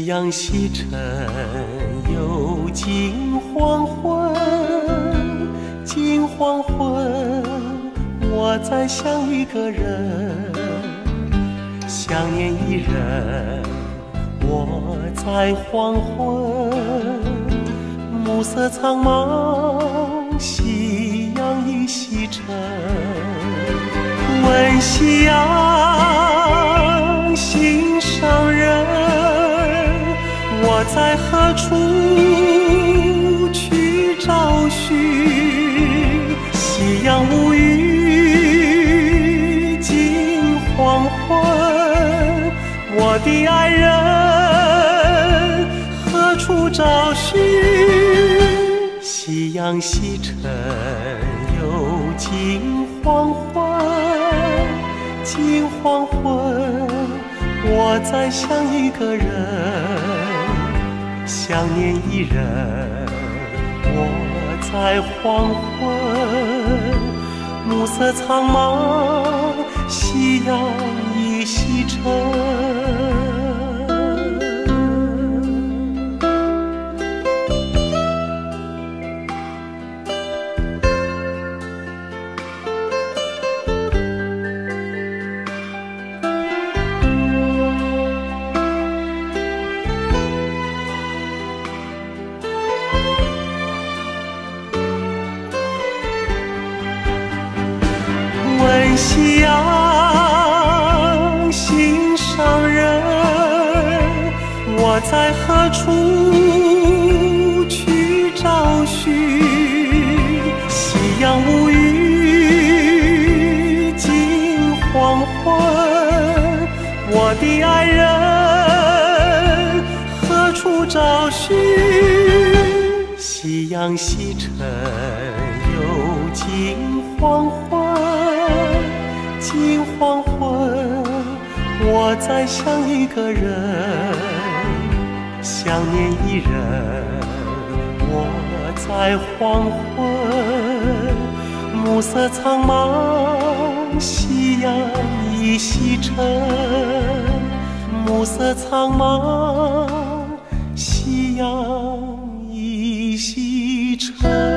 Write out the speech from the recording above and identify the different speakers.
Speaker 1: 阳西沉，又近黄昏。近黄昏，我在想一个人，想念一人。我在黄昏，暮色苍茫，夕阳已西沉。问夕阳心上人，我在何处去找寻？夕阳无语近黄昏，我的爱人何处找寻？夕阳西沉，又近黄昏。近黄昏，我在想一个人，想念一人。我在黄昏，暮色苍茫，夕阳已西沉。问夕阳心上人，我在何处去找寻？夕阳无语近黄昏，我的爱人何处找寻？夕阳西沉，又近黄昏。近黄昏，我在想一个人，想念一人。我在黄昏，暮色苍茫，夕阳已西沉。暮色苍茫，夕阳已西沉。